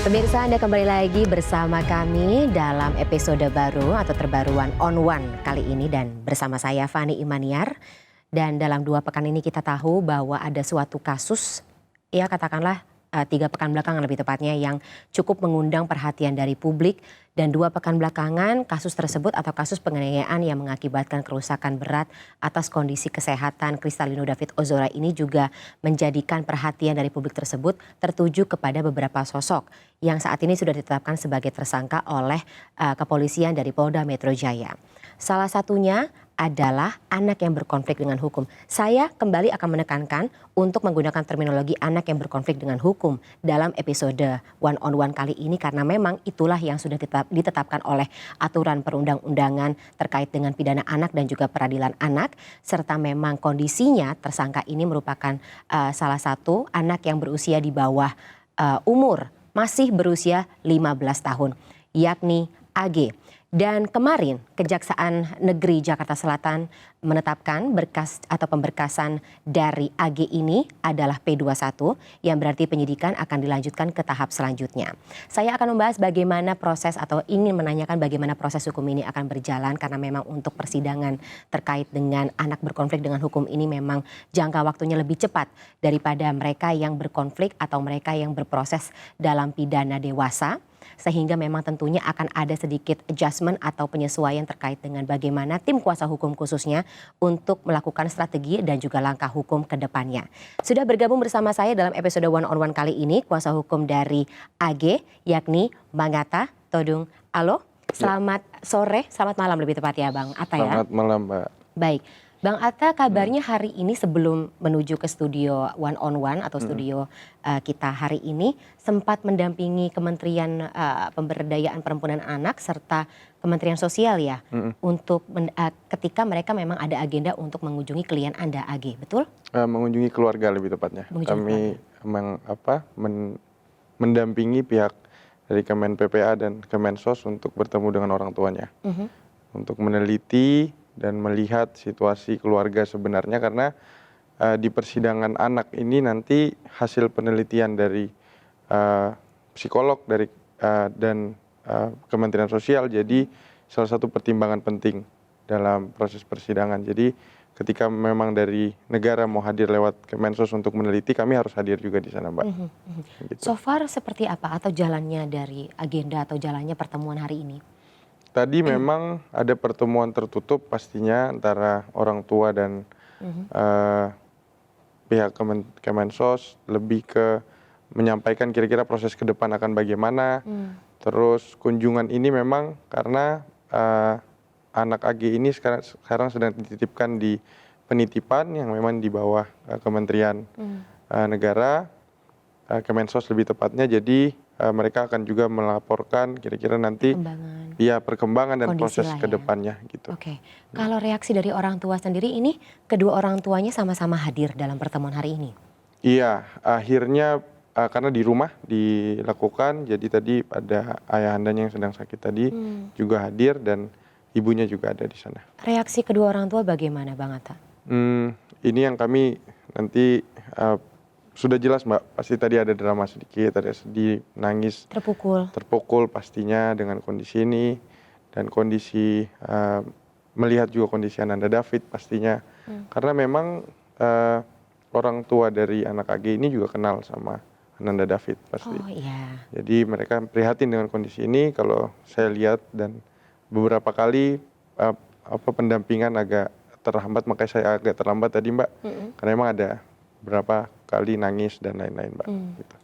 Pemirsa, Anda kembali lagi bersama kami dalam episode baru atau terbaruan On One kali ini dan bersama saya Fani Imaniar. Dan dalam 2 pekan ini kita tahu bahwa ada suatu kasus, ya katakanlah 3 pekan belakangan lebih tepatnya, yang cukup mengundang perhatian dari publik. Dan 2 pekan belakangan kasus tersebut atau kasus penganiayaan yang mengakibatkan kerusakan berat atas kondisi kesehatan Kristalino David Ozora ini juga menjadikan perhatian dari publik tersebut tertuju kepada beberapa sosok yang saat ini sudah ditetapkan sebagai tersangka oleh kepolisian dari Polda Metro Jaya. Salah satunya adalah anak yang berkonflik dengan hukum. Saya kembali akan menekankan untuk menggunakan terminologi anak yang berkonflik dengan hukum dalam episode One on One kali ini karena memang itulah yang sudah ditetapkan oleh aturan perundang-undangan terkait dengan pidana anak dan juga peradilan anak, serta memang kondisinya tersangka ini merupakan salah satu anak yang berusia di bawah umur, masih berusia 15 tahun, yakni AG. Dan kemarin Kejaksaan Negeri Jakarta Selatan menetapkan berkas atau pemberkasan dari AG ini adalah P21 yang berarti penyidikan akan dilanjutkan ke tahap selanjutnya. Saya akan membahas bagaimana proses atau ingin menanyakan bagaimana proses hukum ini akan berjalan karena memang untuk persidangan terkait dengan anak berkonflik dengan hukum ini memang jangka waktunya lebih cepat daripada mereka yang berkonflik atau mereka yang berproses dalam pidana dewasa. Sehingga memang tentunya akan ada sedikit adjustment atau penyesuaian terkait dengan bagaimana tim kuasa hukum khususnya untuk melakukan strategi dan juga langkah hukum ke depannya. Sudah bergabung bersama saya dalam episode One on One kali ini kuasa hukum dari AG yakni Bang Atta Todung Alo. Selamat sore, selamat malam lebih tepat ya Bang Atta ya. Selamat malam Mbak. Baik. Bang Atta, kabarnya hari ini sebelum menuju ke studio One on One atau studio kita hari ini sempat mendampingi Kementerian Pemberdayaan Perempuan dan Anak serta Kementerian Sosial ya untuk ketika mereka memang ada agenda untuk mengunjungi klien Anda AG, betul? Mengunjungi keluarga lebih tepatnya. Kami mendampingi pihak dari Kemen PPA dan Kemensos untuk bertemu dengan orang tuanya. Untuk meneliti dan melihat situasi keluarga sebenarnya karena di persidangan anak ini nanti hasil penelitian dari psikolog dari dan Kementerian Sosial jadi salah satu pertimbangan penting dalam proses persidangan. Jadi ketika memang dari negara mau hadir lewat Kemensos untuk meneliti, kami harus hadir juga di sana, Mbak. Gitu. So far seperti apa atau jalannya dari agenda atau jalannya pertemuan hari ini? Tadi memang ada pertemuan tertutup pastinya antara orang tua dan pihak Kemensos lebih ke menyampaikan kira-kira proses ke depan akan bagaimana. Terus kunjungan ini memang karena anak AG ini sekarang sedang dititipkan di penitipan yang memang di bawah Kementerian Negara, Kemensos lebih tepatnya. Jadi mereka akan juga melaporkan kira-kira nanti perkembangan dan proses ke depannya gitu. Oke. Kalau reaksi dari orang tua sendiri ini, kedua orang tuanya sama-sama hadir dalam pertemuan hari ini? Iya, akhirnya karena di rumah dilakukan, jadi tadi ada ayahandanya yang sedang sakit tadi juga hadir dan ibunya juga ada di sana. Reaksi kedua orang tua bagaimana Bang Atta? Ini yang kami nanti sudah jelas Mbak, pasti tadi ada drama sedikit, ada sedih, nangis. Terpukul pastinya dengan kondisi ini dan kondisi melihat juga kondisi Ananda David pastinya. Karena memang orang tua dari anak AG ini juga kenal sama Ananda David pasti. Oh iya. Jadi mereka prihatin dengan kondisi ini kalau saya lihat dan beberapa kali pendampingan agak terhambat, makanya saya agak terlambat tadi Mbak. Karena memang ada berapa kali nangis dan lain-lain Mbak. Gitu.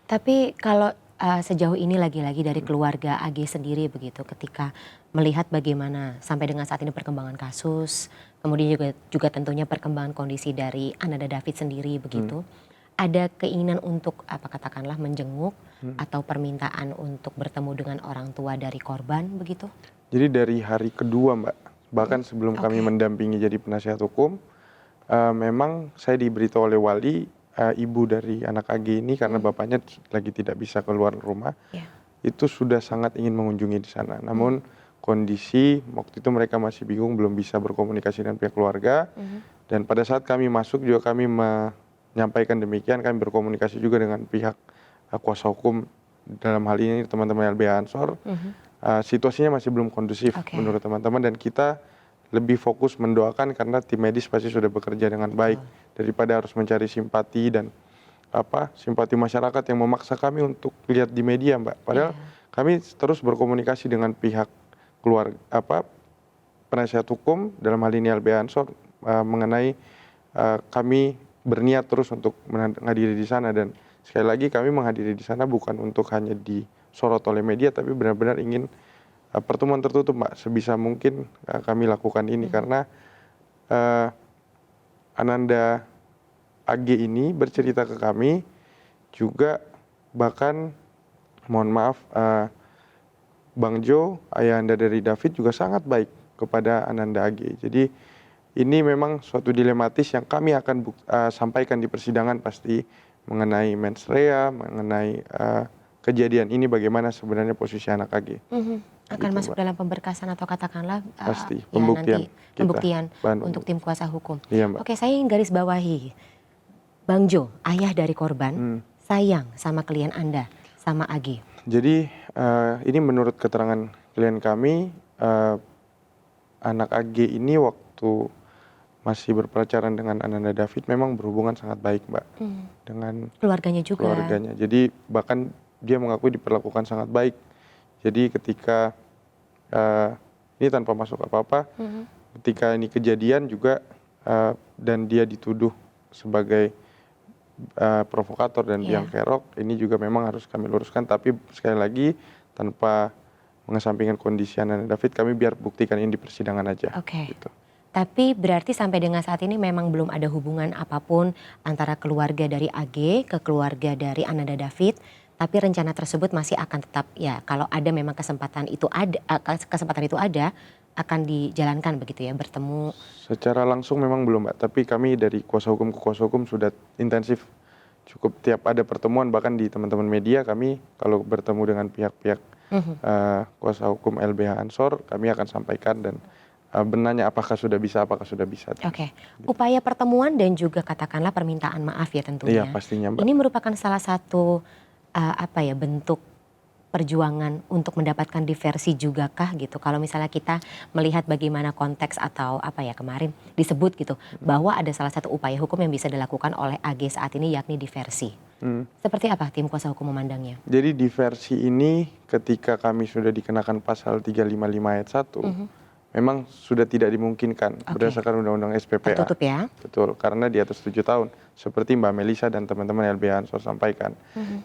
Tapi kalau sejauh ini lagi-lagi dari keluarga AG sendiri begitu ketika melihat bagaimana sampai dengan saat ini perkembangan kasus, kemudian juga tentunya perkembangan kondisi dari Ananda David sendiri begitu, ada keinginan untuk katakanlah menjenguk atau permintaan untuk bertemu dengan orang tua dari korban begitu? Jadi dari hari kedua Mbak, bahkan sebelum kami mendampingi jadi penasihat hukum, memang saya diberitahu oleh wali ibu dari anak AG ini karena bapaknya lagi tidak bisa keluar rumah, itu sudah sangat ingin mengunjungi di sana. Namun kondisi waktu itu mereka masih bingung, belum bisa berkomunikasi dengan pihak keluarga. Dan pada saat kami masuk juga kami menyampaikan demikian, kami berkomunikasi juga dengan pihak kuasa hukum dalam hal ini teman-teman LBH Ansor, situasinya masih belum kondusif menurut teman-teman, dan kita lebih fokus mendoakan karena tim medis pasti sudah bekerja dengan baik daripada harus mencari simpati dan simpati masyarakat yang memaksa kami untuk lihat di media, Mbak. Padahal kami terus berkomunikasi dengan pihak keluarga, penasihat hukum dalam hal ini LBH Ansor, mengenai kami berniat terus untuk menghadiri di sana, dan sekali lagi kami menghadiri di sana bukan untuk hanya disorot oleh media, tapi benar-benar ingin pertemuan tertutup, Mbak. Sebisa mungkin kami lakukan ini karena Ananda AG ini bercerita ke kami juga, bahkan mohon maaf, Bang Jo, ayahanda dari David, juga sangat baik kepada Ananda AG. Jadi ini memang suatu dilematis yang kami akan sampaikan di persidangan pasti, mengenai mens rea, mengenai kejadian ini bagaimana sebenarnya posisi anak AG. Akan Gitu, masuk Mbak. dalam pemberkasan atau katakanlah Pasti nanti kita, pembuktian bahan untuk tim kuasa hukum. Iya, Mbak. Oke, saya ingin garis bawahi, Bang Jo, ayah dari korban, sayang sama klien Anda, sama AG. Jadi ini menurut keterangan klien kami, anak AG ini waktu masih berpacaran dengan Ananda David memang berhubungan sangat baik, Mbak, dengan Keluarganya juga. keluarganya. Jadi bahkan dia mengakui diperlakukan sangat baik. Jadi ketika ini tanpa masuk apa-apa, ketika ini kejadian juga dan dia dituduh sebagai provokator dan biang kerok, ini juga memang harus kami luruskan. Tapi sekali lagi tanpa mengesampingkan kondisi Ananda David, kami biar buktikan ini di persidangan aja. Gitu. Tapi berarti sampai dengan saat ini memang belum ada hubungan apapun antara keluarga dari AG ke keluarga dari Ananda David. Tapi rencana tersebut masih akan tetap, ya kalau ada memang kesempatan itu ada, akan dijalankan begitu ya, bertemu. Secara langsung memang belum, Mbak. Tapi kami dari kuasa hukum ke kuasa hukum sudah intensif. Cukup tiap ada pertemuan, bahkan di teman-teman media kami kalau bertemu dengan pihak-pihak kuasa hukum LBH Ansor, kami akan sampaikan dan benarnya apakah sudah bisa. Oke. Upaya pertemuan dan juga katakanlah permintaan maaf ya tentunya. Iya, pastinya, Mbak. Ini merupakan salah satu bentuk perjuangan untuk mendapatkan diversi juga kah gitu. Kalau misalnya kita melihat bagaimana konteks atau kemarin disebut gitu bahwa ada salah satu upaya hukum yang bisa dilakukan oleh AG saat ini, yakni diversi. Seperti apa tim kuasa hukum memandangnya? Jadi diversi ini ketika kami sudah dikenakan pasal 355 ayat 1, memang sudah tidak dimungkinkan berdasarkan undang-undang SPPA. Tertutup ya? Betul, karena di atas 7 tahun. Seperti Mbak Melisa dan teman-teman LBH Ansor sampaikan.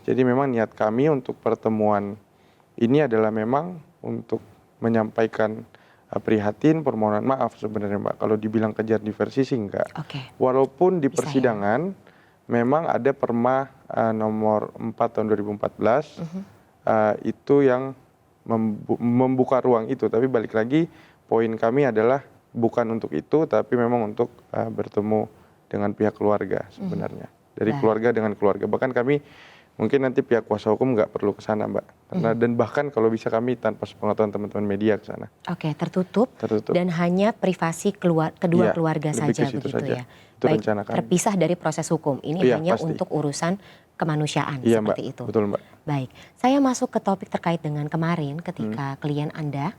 Jadi memang niat kami untuk pertemuan ini adalah memang untuk menyampaikan prihatin, permohonan maaf sebenarnya, Mbak. Kalau dibilang kejar diversi sih enggak. Walaupun di persidangan memang ada Perma nomor 4 tahun 2014 itu yang membuka ruang itu. Tapi balik lagi, poin kami adalah bukan untuk itu, tapi memang untuk bertemu dengan pihak keluarga sebenarnya. Dari keluarga dengan keluarga. Bahkan kami mungkin nanti pihak kuasa hukum nggak perlu ke sana, Mbak. Karena dan bahkan kalau bisa kami tanpa sepengetahuan teman-teman media ke sana. Tertutup. Dan hanya privasi kedua keluarga saja begitu saja. ya. Itu Baik, rencana kami. terpisah dari proses hukum. Ini hanya pasti untuk urusan kemanusiaan seperti Mbak. itu. Betul, Mbak. Baik, saya masuk ke topik terkait dengan kemarin ketika klien Anda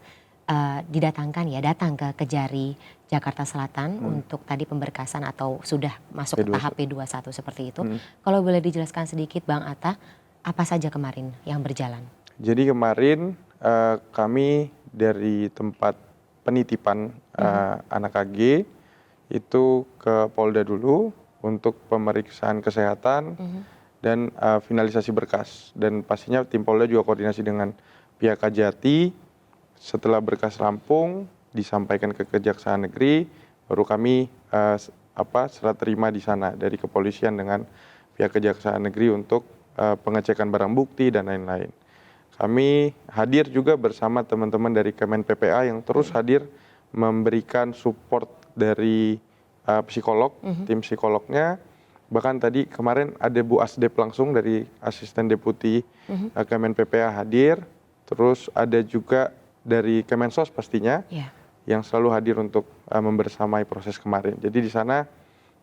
datang ke Kejari Jakarta Selatan untuk tadi pemberkasan atau sudah masuk ke tahap P21 seperti itu. Kalau boleh dijelaskan sedikit Bang Atta, apa saja kemarin yang berjalan? Jadi kemarin kami dari tempat penitipan anak AG itu ke Polda dulu untuk pemeriksaan kesehatan dan finalisasi berkas. Dan pastinya tim Polda juga koordinasi dengan pihak Kajati. Setelah berkas rampung disampaikan ke Kejaksaan Negeri, baru kami serah terima di sana dari kepolisian dengan pihak Kejaksaan Negeri untuk pengecekan barang bukti dan lain-lain. Kami hadir juga bersama teman-teman dari Kemen PPA yang terus hadir memberikan support dari psikolog, tim psikolognya. Bahkan tadi kemarin ada Bu Asdep langsung dari asisten deputi Kemen PPA hadir. Terus ada juga dari Kemensos pastinya yang selalu hadir untuk membersamai proses kemarin. Jadi di sana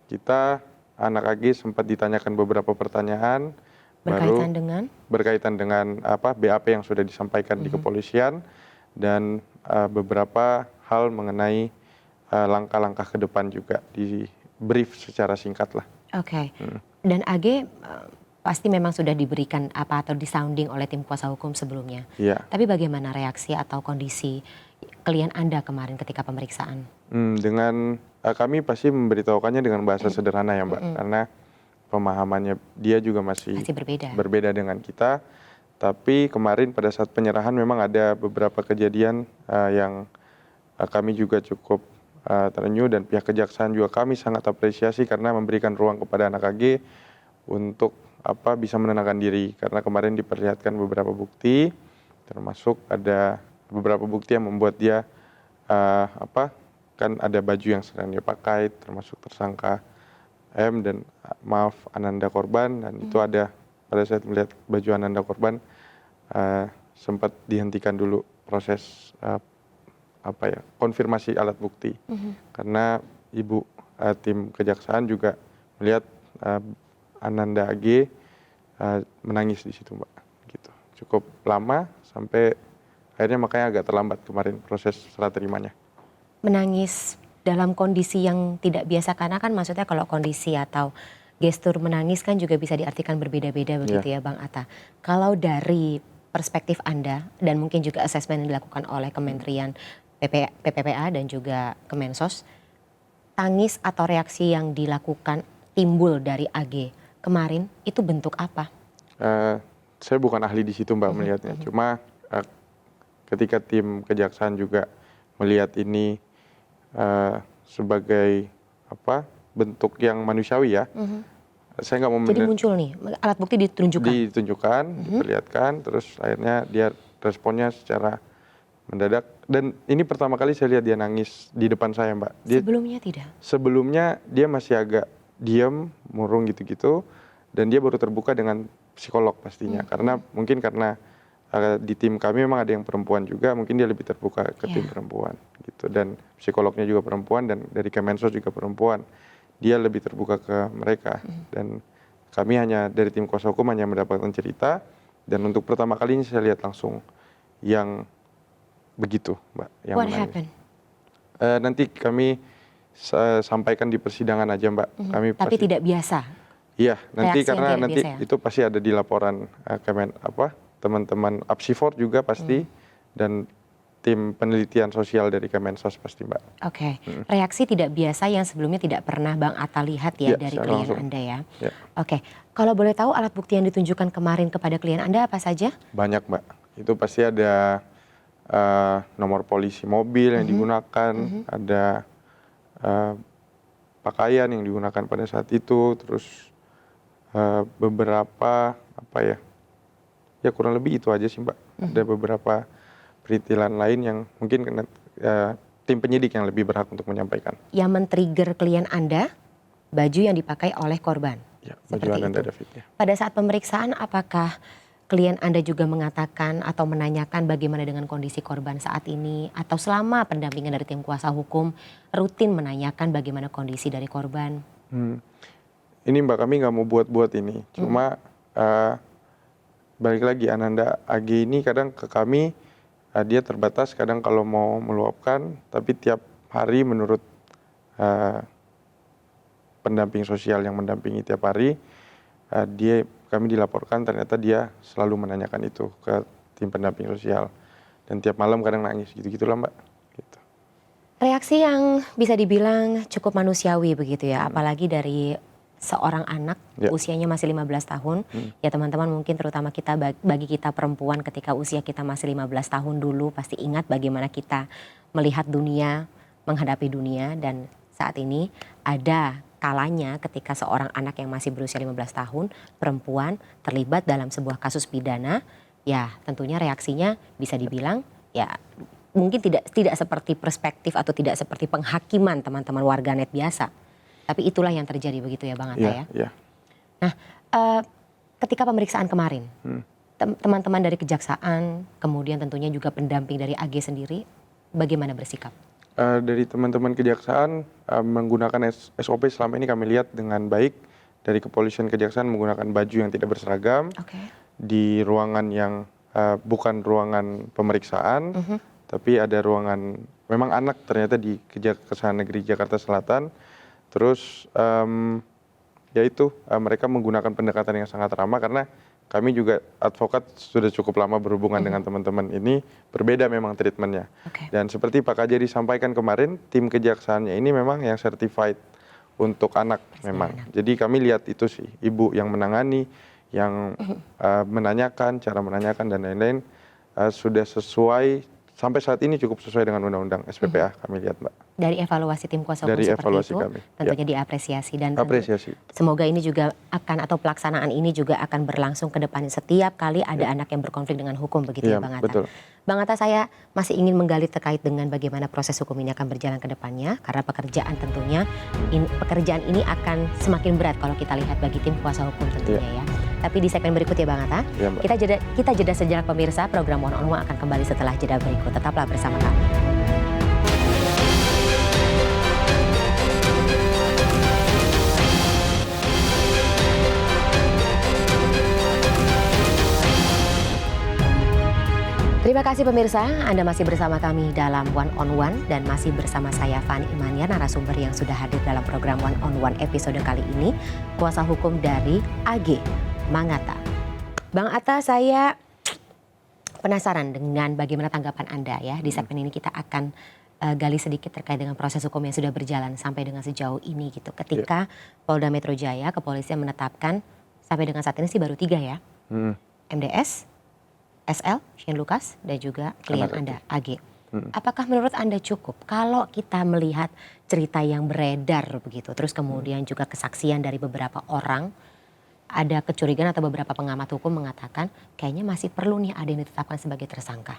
kita anak AG sempat ditanyakan beberapa pertanyaan Berkaitan dengan? Berkaitan dengan BAP yang sudah disampaikan di kepolisian dan beberapa hal mengenai langkah-langkah ke depan juga di brief secara singkat lah. Oke. Dan AG pasti memang sudah diberikan atau disounding oleh tim kuasa hukum sebelumnya. Iya. Tapi bagaimana reaksi atau kondisi klien Anda kemarin ketika pemeriksaan? Dengan kami pasti memberitahukannya dengan bahasa sederhana ya Mbak, karena pemahamannya dia juga masih berbeda dengan kita. Tapi kemarin pada saat penyerahan memang ada beberapa kejadian yang kami juga cukup terenyuh, dan pihak kejaksaan juga kami sangat apresiasi karena memberikan ruang kepada anak AG untuk bisa menenangkan diri, karena kemarin diperlihatkan beberapa bukti, termasuk ada beberapa bukti yang membuat dia kan ada baju yang sedang dia pakai, termasuk tersangka M dan Ananda korban, dan itu ada pada saat melihat baju Ananda korban sempat dihentikan dulu proses konfirmasi alat bukti, karena tim kejaksaan juga melihat Ananda AG menangis di situ Mbak, gitu. Cukup lama sampai akhirnya makanya agak terlambat kemarin proses serah terimanya. Menangis dalam kondisi yang tidak biasa, karena kan maksudnya kalau kondisi atau gestur menangis kan juga bisa diartikan berbeda-beda begitu ya Bang Atta. Kalau dari perspektif Anda dan mungkin juga asesmen yang dilakukan oleh Kementerian PPPA dan juga Kemensos, tangis atau reaksi yang dilakukan timbul dari AG kemarin itu bentuk apa? Saya bukan ahli di situ Mbak melihatnya. Cuma ketika tim kejaksaan juga melihat ini sebagai bentuk yang manusiawi ya. Saya nggak mau. Jadi muncul nih alat bukti ditunjukkan, diperlihatkan, terus akhirnya dia responnya secara mendadak. Dan ini pertama kali saya lihat dia nangis di depan saya Mbak. Sebelumnya tidak? Sebelumnya dia masih agak diam, murung gitu-gitu, dan dia baru terbuka dengan psikolog pastinya. Karena di tim kami memang ada yang perempuan juga, mungkin dia lebih terbuka ke tim perempuan gitu. Dan psikolognya juga perempuan, dan dari Kemensos juga perempuan. Dia lebih terbuka ke mereka. Dan kami hanya dari tim kuasa hukum hanya mendapatkan cerita, dan untuk pertama kali ini saya lihat langsung yang begitu Mbak, yang What menangis. happened? Nanti kami sampaikan di persidangan aja Mbak. Tapi tidak biasa? Iya, nanti Reaksi karena nanti biasa, ya? itu pasti ada di laporan teman-teman Apsifor juga pasti, dan tim penelitian sosial dari Kemensos pasti Mbak. Oke. Reaksi tidak biasa yang sebelumnya tidak pernah Bang Atta lihat ya dari klien langsung. Anda ya. Ya. Oke, kalau boleh tahu alat bukti yang ditunjukkan kemarin kepada klien Anda apa saja? Banyak Mbak, itu pasti ada nomor polisi mobil yang digunakan, ada pakaian yang digunakan pada saat itu, terus beberapa ya kurang lebih itu aja sih Mbak. Ada beberapa peritilan lain yang mungkin tim penyidik yang lebih berhak untuk menyampaikan. Yang men-trigger klien Anda, baju yang dipakai oleh korban? Ya, baju Ananda David ya. Pada saat pemeriksaan apakah klien Anda juga mengatakan atau menanyakan bagaimana dengan kondisi korban saat ini, atau selama pendampingan dari tim kuasa hukum rutin menanyakan bagaimana kondisi dari korban? Ini Mbak, kami nggak mau buat-buat ini, cuma balik lagi Ananda AG ini kadang ke kami dia terbatas, kadang kalau mau meluapkan, tapi tiap hari menurut pendamping sosial yang mendampingi tiap hari, kami dilaporkan ternyata dia selalu menanyakan itu ke tim pendamping sosial, dan tiap malam kadang nangis gitu-gitulah Mbak. Gitu. Reaksi yang bisa dibilang cukup manusiawi begitu ya, apalagi dari seorang anak usianya masih 15 tahun. Ya teman-teman mungkin terutama bagi kita perempuan ketika usia kita masih 15 tahun dulu pasti ingat bagaimana kita melihat dunia, menghadapi dunia, dan saat ini ada kalanya ketika seorang anak yang masih berusia 15 tahun, perempuan terlibat dalam sebuah kasus pidana, ya tentunya reaksinya bisa dibilang ya mungkin tidak seperti perspektif atau tidak seperti penghakiman teman-teman warganet biasa. Tapi itulah yang terjadi begitu ya Bang Atta ya. Iya. Nah, ketika pemeriksaan kemarin, teman-teman dari kejaksaan, kemudian tentunya juga pendamping dari AG sendiri, bagaimana bersikap? Dari teman-teman kejaksaan menggunakan SOP selama ini kami lihat dengan baik, dari kepolisian kejaksaan menggunakan baju yang tidak berseragam di ruangan yang bukan ruangan pemeriksaan, tapi ada ruangan memang anak ternyata di Kejaksaan Negeri Jakarta Selatan. Terus yaitu mereka menggunakan pendekatan yang sangat ramah karena kami juga advokat sudah cukup lama berhubungan dengan teman-teman ini, berbeda memang treatmentnya. Dan seperti Pak Kajari sampaikan kemarin, tim kejaksaannya ini memang yang certified untuk anak memang. Jadi kami lihat itu sih, ibu yang menangani, yang menanyakan, cara menanyakan dan lain-lain sudah sesuai, sampai saat ini cukup sesuai dengan undang-undang SPPA kami lihat Mbak. Dari evaluasi tim kuasa hukum Dari seperti evaluasi itu, kami, tentunya diapresiasi dan apresiasi. Semoga ini juga akan atau pelaksanaan ini juga akan berlangsung ke depan setiap kali ada anak yang berkonflik dengan hukum begitu ya Bang Atta. Betul. Bang Atta, saya masih ingin menggali terkait dengan bagaimana proses hukum ini akan berjalan ke depannya karena pekerjaan ini akan semakin berat kalau kita lihat bagi tim kuasa hukum tentunya ya. Tapi di segmen berikut ya Bang Atta, kita jeda sejenak pemirsa, program One on One akan kembali setelah jeda berikut. Tetaplah bersama kami. Terima kasih pemirsa, Anda masih bersama kami dalam One on One dan masih bersama saya Fani Imaniar, narasumber yang sudah hadir dalam program One on One episode kali ini, kuasa hukum dari AG Mang Atta. Bang Atta, saya penasaran dengan bagaimana tanggapan Anda ya. Di segmen ini kita akan gali sedikit terkait dengan proses hukum yang sudah berjalan sampai dengan sejauh ini gitu. Ketika Polda Metro Jaya, kepolisian menetapkan sampai dengan saat ini sih baru 3 ya. MDS, SL, Shane Lucas, dan juga klien Anda, AG. Apakah menurut Anda cukup kalau kita melihat cerita yang beredar begitu, terus kemudian juga kesaksian dari beberapa orang, ada kecurigaan atau beberapa pengamat hukum mengatakan kayaknya masih perlu nih ada yang ditetapkan sebagai tersangka.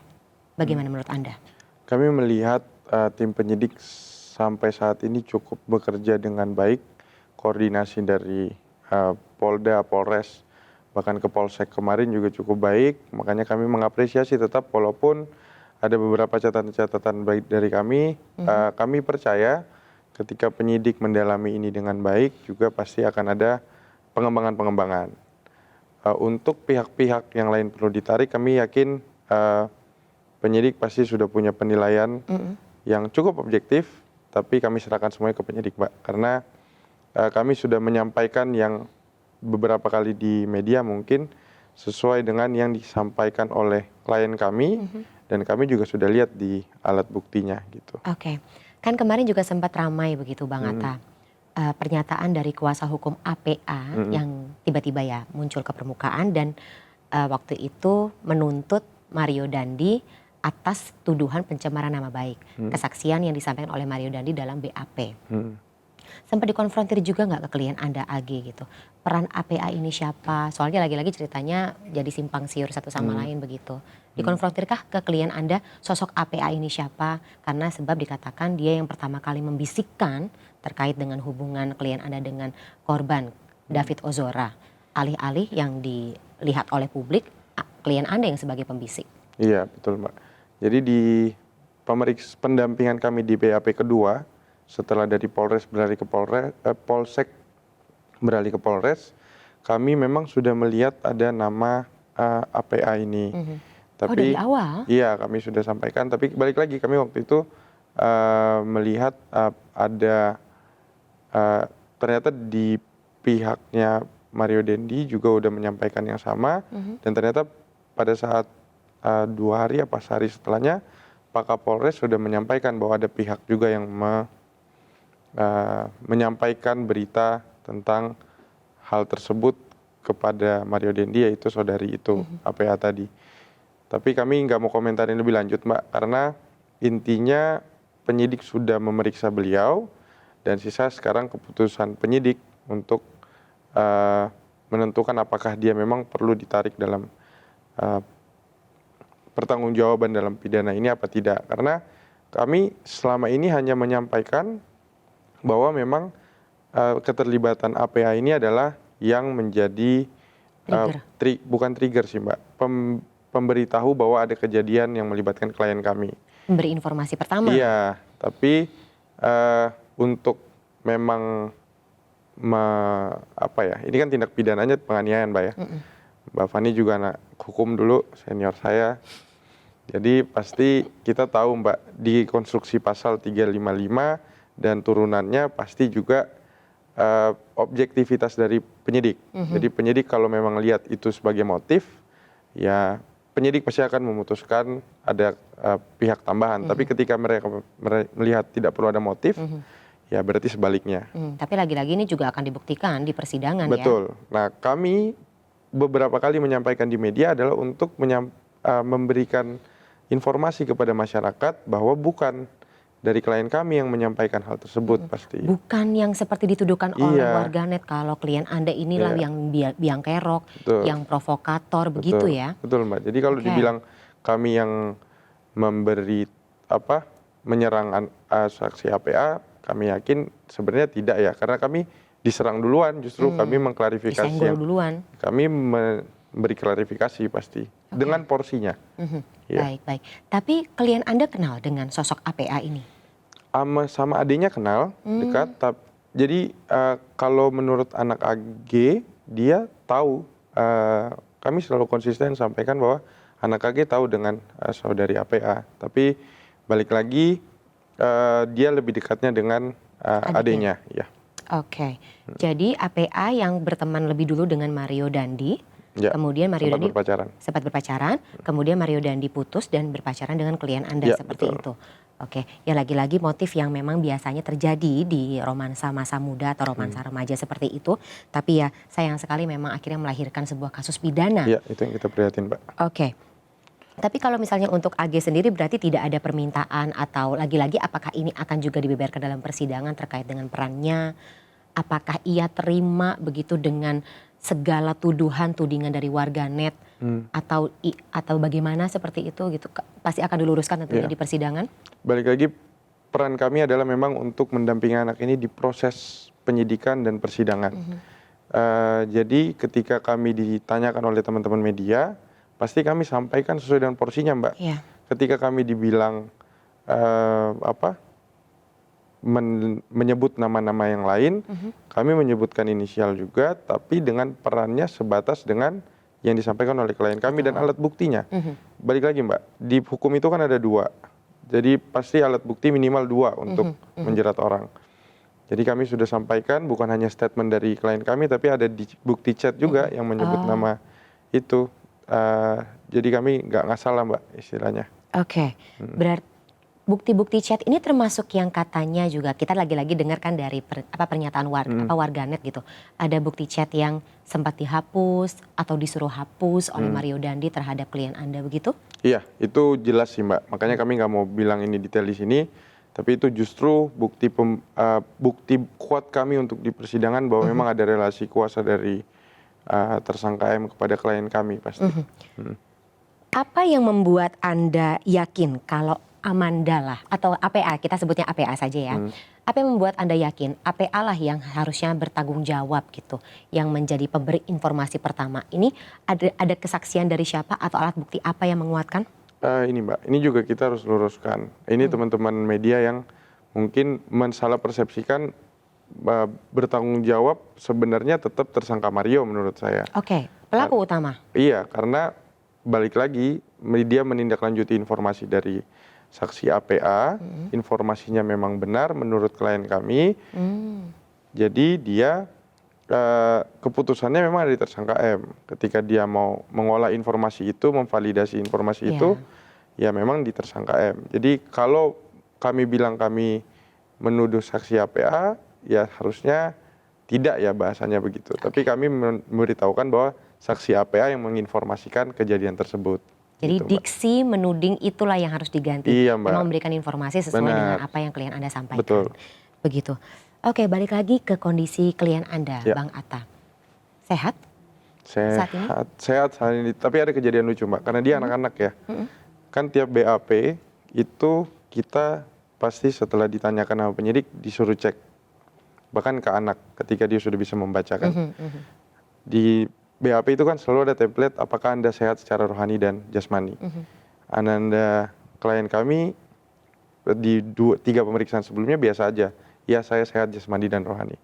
Bagaimana menurut Anda? Kami melihat tim penyidik sampai saat ini cukup bekerja dengan baik, koordinasi dari Polda, Polres, bahkan ke Polsek kemarin juga cukup baik, makanya kami mengapresiasi tetap walaupun ada beberapa catatan-catatan baik dari kami, kami percaya ketika penyidik mendalami ini dengan baik juga pasti akan ada pengembangan-pengembangan. Untuk pihak-pihak yang lain perlu ditarik, kami yakin penyidik pasti sudah punya penilaian yang cukup objektif, tapi kami serahkan semuanya ke penyidik Mbak, karena kami sudah menyampaikan yang beberapa kali di media mungkin sesuai dengan yang disampaikan oleh klien kami dan kami juga sudah lihat di alat buktinya gitu. Oke, kan kemarin juga sempat ramai begitu Bang Atta, pernyataan dari kuasa hukum APA yang tiba-tiba ya muncul ke permukaan dan waktu itu menuntut Mario Dandi atas tuduhan pencemaran nama baik, kesaksian yang disampaikan oleh Mario Dandi dalam BAP. Sempat dikonfrontir juga nggak ke klien Anda AG gitu, peran APA ini siapa? Soalnya lagi-lagi ceritanya jadi simpang siur satu sama lain begitu. Dikonfrontirkah ke klien Anda sosok APA ini siapa? Karena sebab dikatakan dia yang pertama kali membisikkan terkait dengan hubungan klien Anda dengan korban David Ozora. Alih-alih yang dilihat oleh publik klien Anda yang sebagai pembisik. Iya betul Mbak. Jadi di pendampingan kami di BAP kedua, setelah dari Polres beralih ke Polsek beralih ke Polres, kami memang sudah melihat ada nama APA ini. Tapi dari awal? Iya, kami sudah sampaikan. Tapi balik lagi kami waktu itu melihat ada ternyata di pihaknya Mario Dandi juga udah menyampaikan yang sama. Dan ternyata pada saat 2 hari apa sehari setelahnya Pak Kapolres sudah menyampaikan bahwa ada pihak juga yang menyampaikan berita tentang hal tersebut kepada Mario Dandi, yaitu saudari itu APA tadi. Tapi kami nggak mau komentarin lebih lanjut Mbak, karena intinya penyidik sudah memeriksa beliau dan sisa sekarang keputusan penyidik untuk menentukan apakah dia memang perlu ditarik dalam pertanggungjawaban dalam pidana ini apa tidak. Karena kami selama ini hanya menyampaikan bahwa memang keterlibatan APA ini adalah yang menjadi bukan trigger sih Mbak, pemberitahu bahwa ada kejadian yang melibatkan klien kami. Memberi informasi pertama? Iya, tapi untuk memang ini kan tindak pidananya penganiayaan Mbak ya. Mbak Fani juga anak hukum dulu, senior saya. Jadi pasti kita tahu Mbak, di konstruksi pasal 355 dan turunannya pasti juga objektivitas dari penyidik. Jadi penyidik kalau memang lihat itu sebagai motif, ya penyidik pasti akan memutuskan ada pihak tambahan. Tapi ketika mereka melihat tidak perlu ada motif, ya berarti sebaliknya. Tapi lagi-lagi ini juga akan dibuktikan di persidangan. Betul. Nah, kami beberapa kali menyampaikan di media adalah untuk memberikan informasi kepada masyarakat bahwa bukan dari klien kami yang menyampaikan hal tersebut pasti. Bukan yang seperti dituduhkan oleh warganet kalau klien Anda inilah yang biang kerok, yang provokator, begitu ya? Betul Mbak. Jadi kalau dibilang kami yang menyerang saksi APA, kami yakin sebenarnya tidak ya, karena kami diserang duluan, justru kami mengklarifikasi. Disenggol duluan. Kami memberi klarifikasi pasti dengan porsinya. Ya. Baik. Tapi klien Anda kenal dengan sosok APA ini? Sama adiknya kenal, dekat. Jadi kalau menurut anak AG, dia tahu. Kami selalu konsisten sampaikan bahwa anak AG tahu dengan saudari APA. Tapi balik lagi, dia lebih dekatnya dengan adiknya. Ya. Oke. Jadi APA yang berteman lebih dulu dengan Mario Dandi. Ya, kemudian Mario Dandi sempat berpacaran, kemudian Mario Dandi putus dan berpacaran dengan klien Anda, seperti itu. Oke, ya lagi-lagi motif yang memang biasanya terjadi di romansa masa muda atau romansa remaja seperti itu. Tapi ya sayang sekali memang akhirnya melahirkan sebuah kasus pidana. Iya, itu yang kita prihatin, Mbak. Oke. Tapi kalau misalnya untuk AG sendiri berarti tidak ada permintaan atau lagi-lagi apakah ini akan juga dibeberkan dalam persidangan terkait dengan perannya? Apakah ia terima begitu dengan segala tudingan dari warganet atau bagaimana seperti itu gitu, pasti akan diluruskan tentunya di persidangan. Balik lagi, peran kami adalah memang untuk mendampingi anak ini di proses penyidikan dan persidangan. Jadi ketika kami ditanyakan oleh teman-teman media, pasti kami sampaikan sesuai dengan porsinya, Mbak. Ketika kami dibilang menyebut nama-nama yang lain, kami menyebutkan inisial juga, tapi dengan perannya sebatas dengan yang disampaikan oleh klien kami dan alat buktinya. Balik lagi Mbak, di hukum itu kan ada 2, jadi pasti alat bukti minimal 2 untuk menjerat orang. Jadi kami sudah sampaikan bukan hanya statement dari klien kami, tapi ada bukti chat juga yang menyebut nama itu. Jadi kami nggak ngasal lah Mbak istilahnya. Oke, berarti bukti-bukti chat ini termasuk yang katanya juga kita lagi-lagi dengarkan dari pernyataan warganet gitu. Ada bukti chat yang sempat dihapus atau disuruh hapus oleh Mario Dandi terhadap klien Anda begitu? Iya, itu jelas sih Mbak. Makanya kami nggak mau bilang ini detail di sini. Tapi itu justru bukti kuat kami untuk di persidangan bahwa memang ada relasi kuasa dari tersangka M kepada klien kami pasti. Apa yang membuat Anda yakin kalau Amanda lah atau APA, kita sebutnya APA saja ya. Apa yang membuat Anda yakin APA lah yang harusnya bertanggung jawab gitu, yang menjadi pemberi informasi pertama. Ini ada kesaksian dari siapa atau alat bukti apa yang menguatkan? Ini Mbak, ini juga kita harus luruskan. Ini teman-teman media yang mungkin mensalah persepsikan bertanggung jawab sebenarnya tetap tersangka Mario menurut saya. Oke, pelaku utama. Iya, karena balik lagi media menindaklanjuti informasi dari saksi APA, informasinya memang benar menurut klien kami. Jadi dia keputusannya memang dari tersangka M. Ketika dia mau mengolah informasi itu, memvalidasi informasi itu, ya memang di tersangka M. Jadi kalau kami bilang kami menuduh saksi APA, ya harusnya tidak ya bahasanya begitu. Tapi kami memberitahukan bahwa saksi APA yang menginformasikan kejadian tersebut. Jadi gitu, diksi menuding itulah yang harus diganti. Iya, Mbak. Memang memberikan informasi sesuai dengan apa yang klien Anda sampaikan. Betul. Begitu. Oke, balik lagi ke kondisi klien Anda, Bang Atta. Sehat? Saat ini? Sehat saat ini. Tapi ada kejadian lucu Mbak, karena dia anak-anak ya. Kan tiap BAP itu kita pasti setelah ditanyakan sama penyidik disuruh cek. Bahkan ke anak ketika dia sudah bisa membacakan. Di BAP itu kan selalu ada template apakah Anda sehat secara rohani dan jasmani. Ananda klien kami di 3 pemeriksaan sebelumnya biasa aja. Ya saya sehat jasmani dan rohani.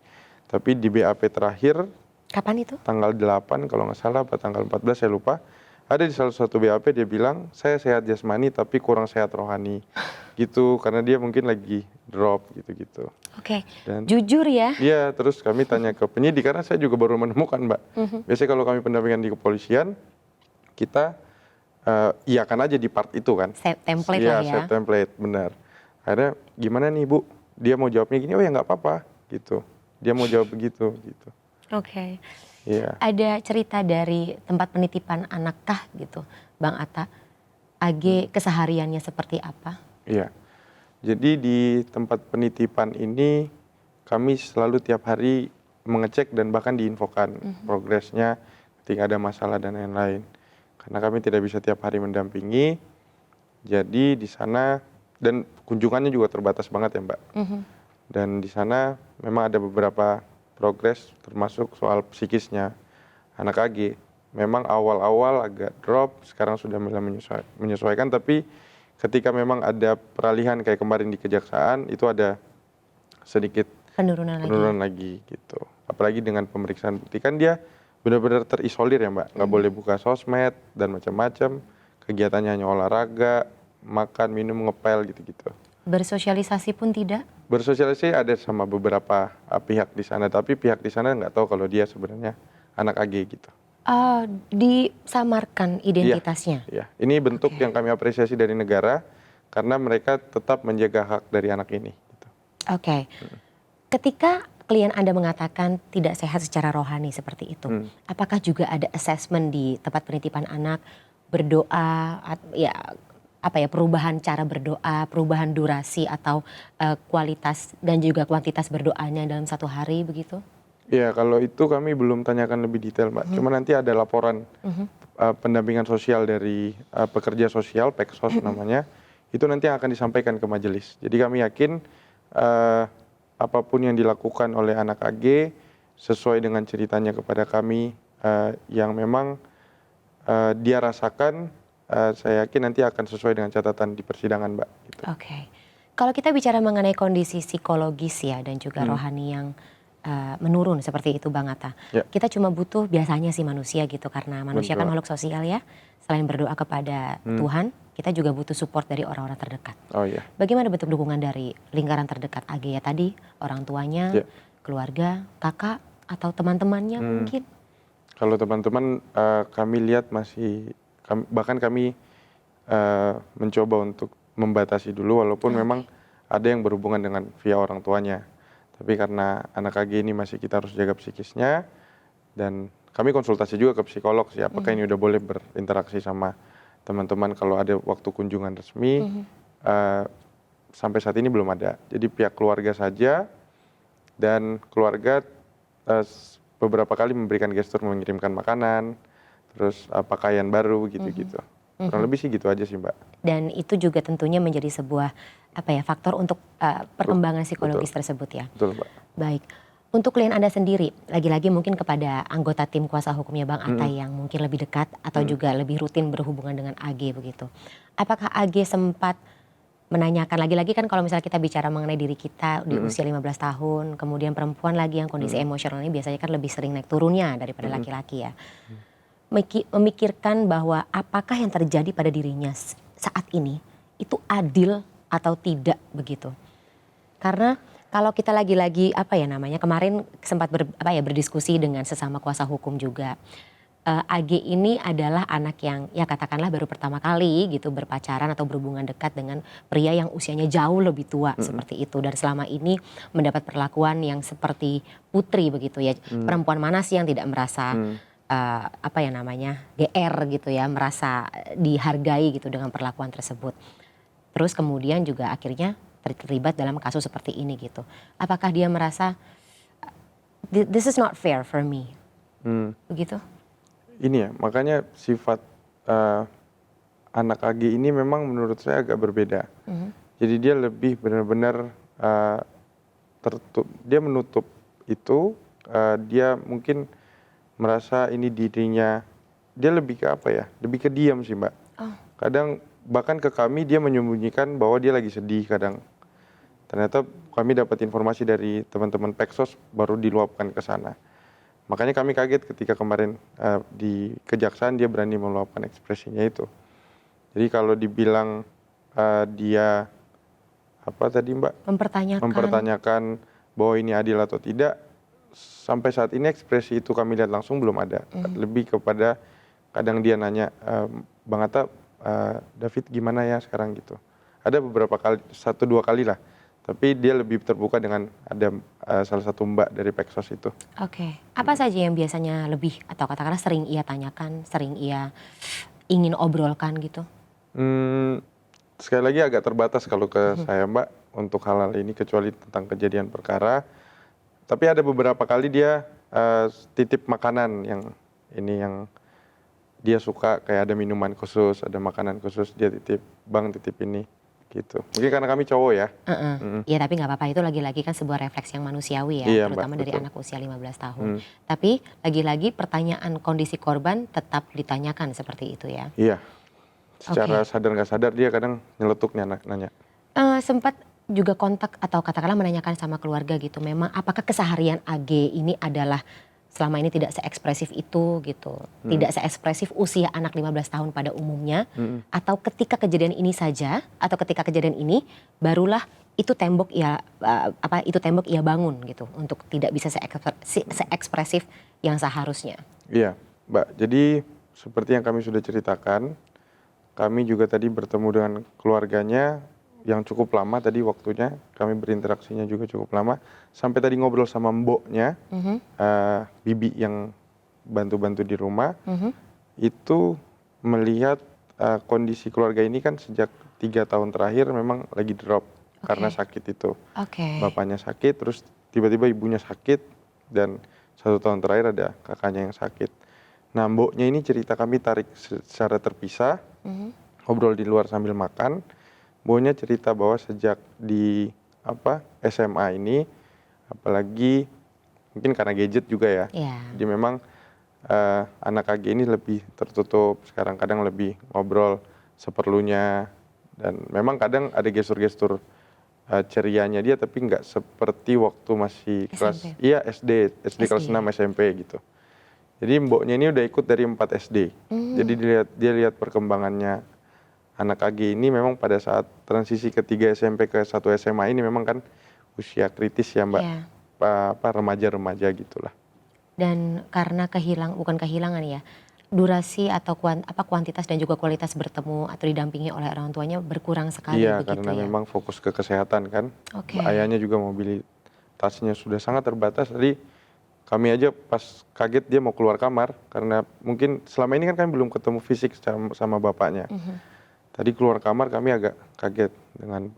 Tapi di BAP terakhir Kapan itu? tanggal 8 kalau nggak salah, apa tanggal 14 saya lupa. Ada di salah satu BAP dia bilang, saya sehat jasmani tapi kurang sehat rohani. Gitu, karena dia mungkin lagi drop gitu-gitu. Oke, Dan jujur ya. iya, terus kami tanya ke penyidik, karena saya juga baru menemukan, Mbak. Biasanya kalau kami pendampingan di kepolisian, kita iakan aja di part itu kan. Set template Iya, lah ya. set template, benar. Akhirnya gimana nih Bu? Dia mau jawabnya gini, oh ya nggak apa-apa gitu. Dia mau jawab begitu gitu. Oke. Iya. Ada cerita dari tempat penitipan anakkah gitu, Bang Atta? AG kesehariannya seperti apa? Iya. Jadi di tempat penitipan ini kami selalu tiap hari mengecek dan bahkan diinfokan progresnya ketika ada masalah dan lain-lain. Karena kami tidak bisa tiap hari mendampingi, jadi di sana dan kunjungannya juga terbatas banget ya Mbak. Dan di sana memang ada beberapa progres termasuk soal psikisnya anak AG. Memang awal-awal agak drop, sekarang sudah mulai menyesuaikan, tapi ketika memang ada peralihan kayak kemarin di kejaksaan itu ada sedikit penurunan lagi gitu. Apalagi dengan pemeriksaan bukti kan dia benar-benar terisolir ya Mbak, nggak boleh buka sosmed dan macam-macam, kegiatannya hanya olahraga, makan, minum, ngepel gitu-gitu. Bersosialisasi pun tidak? Bersosialisasi ada sama beberapa pihak di sana, tapi pihak di sana nggak tahu kalau dia sebenarnya anak AG gitu. Disamarkan identitasnya? Iya, ini bentuk yang kami apresiasi dari negara karena mereka tetap menjaga hak dari anak ini. Gitu. Oke. Ketika klien Anda mengatakan tidak sehat secara rohani seperti itu, apakah juga ada assessment di tempat penitipan anak, berdoa, perubahan cara berdoa, perubahan durasi atau kualitas dan juga kuantitas berdoanya dalam satu hari begitu? Iya, kalau itu kami belum tanyakan lebih detail, Mbak. Cuma nanti ada laporan pendampingan sosial dari pekerja sosial, Peksos namanya, itu nanti akan disampaikan ke majelis. Jadi kami yakin apapun yang dilakukan oleh anak AG sesuai dengan ceritanya kepada kami yang memang dia rasakan, saya yakin nanti akan sesuai dengan catatan di persidangan, Mbak. Gitu. Oke. Kalau kita bicara mengenai kondisi psikologis ya dan juga rohani yang menurun seperti itu Bang Atta. Ya. Kita cuma butuh biasanya sih manusia gitu karena manusia kan Betul. makhluk sosial ya. Selain berdoa kepada Tuhan, kita juga butuh support dari orang-orang terdekat. Oh iya. Bagaimana bentuk dukungan dari lingkaran terdekat AG ya tadi, orang tuanya, keluarga, kakak atau teman-temannya mungkin? Kalau teman-teman kami lihat bahkan kami mencoba untuk membatasi dulu walaupun memang ada yang berhubungan dengan via orang tuanya. Tapi karena anak AG ini masih kita harus jaga psikisnya dan kami konsultasi juga ke psikolog sih apakah ini udah boleh berinteraksi sama teman-teman kalau ada waktu kunjungan resmi. Sampai saat ini belum ada. Jadi pihak keluarga saja dan keluarga beberapa kali memberikan gestur mengirimkan makanan, terus pakaian baru gitu-gitu. Kurang lebih sih gitu aja sih Mbak. Dan itu juga tentunya menjadi sebuah faktor untuk perkembangan psikologis tersebut ya. Betul Mbak. Baik, untuk klien Anda sendiri, lagi-lagi mungkin kepada anggota tim kuasa hukumnya Bang Atta yang mungkin lebih dekat atau juga lebih rutin berhubungan dengan AG begitu. Apakah AG sempat menanyakan, lagi-lagi kan kalau misalnya kita bicara mengenai diri kita di usia 15 tahun, kemudian perempuan lagi yang kondisi emosionalnya biasanya kan lebih sering naik turunnya daripada laki-laki ya. Memikirkan bahwa apakah yang terjadi pada dirinya saat ini itu adil atau tidak begitu. Karena kalau kita lagi-lagi kemarin sempat berdiskusi dengan sesama kuasa hukum juga. AG ini adalah anak yang ya katakanlah baru pertama kali gitu berpacaran atau berhubungan dekat dengan pria yang usianya jauh lebih tua seperti itu. Dan selama ini mendapat perlakuan yang seperti putri begitu ya. Perempuan mana sih yang tidak merasa GR gitu ya, merasa dihargai gitu dengan perlakuan tersebut. Terus kemudian juga akhirnya terlibat dalam kasus seperti ini gitu. Apakah dia merasa this is not fair for me? Begitu? Ini ya, makanya sifat anak AG ini memang menurut saya agak berbeda. Jadi dia lebih benar-benar tertutup, dia menutup itu, dia mungkin merasa ini dirinya, dia lebih ke lebih ke diam sih Mbak. Kadang bahkan ke kami dia menyembunyikan bahwa dia lagi sedih kadang. ternyata kami dapat informasi dari teman-teman Peksos baru diluapkan ke sana. Makanya kami kaget ketika kemarin di kejaksaan dia berani meluapkan ekspresinya itu. Jadi kalau dibilang dia apa tadi Mbak? Mempertanyakan bahwa ini adil atau tidak, sampai saat ini ekspresi itu kami lihat langsung belum ada. Lebih kepada kadang dia nanya, Bang Atta, David gimana ya sekarang gitu. Ada beberapa kali, 1-2 kali lah. Tapi dia lebih terbuka dengan ada salah satu mbak dari Peksos itu. Oke. Apa saja yang biasanya lebih atau katakanlah sering ia tanyakan, sering ia ingin obrolkan gitu? Sekali lagi agak terbatas kalau ke saya Mbak untuk hal-hal ini kecuali tentang kejadian perkara. Tapi ada beberapa kali dia titip makanan yang dia suka, kayak ada minuman khusus, ada makanan khusus, dia titip, Bang titip ini gitu. Mungkin karena kami cowok ya. Iya tapi nggak apa-apa, itu lagi-lagi kan sebuah refleks yang manusiawi ya, Iya, terutama Mbak, dari betul. anak usia 15 tahun. Tapi lagi-lagi pertanyaan kondisi korban tetap ditanyakan seperti itu ya. Iya, secara sadar nggak sadar dia kadang nyeletuk nih anak nanya. Sempat juga kontak atau katakanlah menanyakan sama keluarga gitu, memang apakah keseharian AG ini adalah selama ini tidak seekspresif itu gitu, tidak seekspresif usia anak 15 tahun pada umumnya, atau ketika kejadian ini saja, atau ketika kejadian ini barulah itu tembok ia bangun gitu untuk tidak bisa seekspresif yang seharusnya. Iya, Mbak. Jadi seperti yang kami sudah ceritakan, kami juga tadi bertemu dengan keluarganya yang cukup lama tadi waktunya, kami berinteraksinya juga cukup lama. Sampai tadi ngobrol sama mboknya, bibi yang bantu-bantu di rumah, itu melihat kondisi keluarga ini kan sejak 3 tahun terakhir memang lagi drop karena sakit itu. Bapaknya sakit, terus tiba-tiba ibunya sakit, dan 1 tahun terakhir ada kakaknya yang sakit. Nah mboknya ini cerita kami tarik secara terpisah, ngobrol di luar sambil makan. Mboknya cerita bahwa sejak di SMA ini, apalagi mungkin karena gadget juga ya, jadi memang anak AG ini lebih tertutup, sekarang kadang lebih ngobrol seperlunya, dan memang kadang ada gestur-gestur cerianya dia tapi nggak seperti waktu masih kelas SD kelas 6 SMP gitu. Jadi mboknya ini udah ikut dari 4 SD. Jadi dia lihat perkembangannya anak AG ini memang pada saat transisi ke 3 SMP ke 1 SMA ini memang kan usia kritis ya Mbak. Remaja-remaja gitulah. Dan karena bukan kehilangan ya, durasi atau kuantitas dan juga kualitas bertemu atau didampingi oleh orang tuanya berkurang sekali begitu ya. Karena memang fokus ke kesehatan kan. Ayahnya juga mobilitasnya sudah sangat terbatas. Jadi kami aja pas kaget dia mau keluar kamar karena mungkin selama ini kan kami belum ketemu fisik sama bapaknya. Tadi keluar kamar kami agak kaget dengan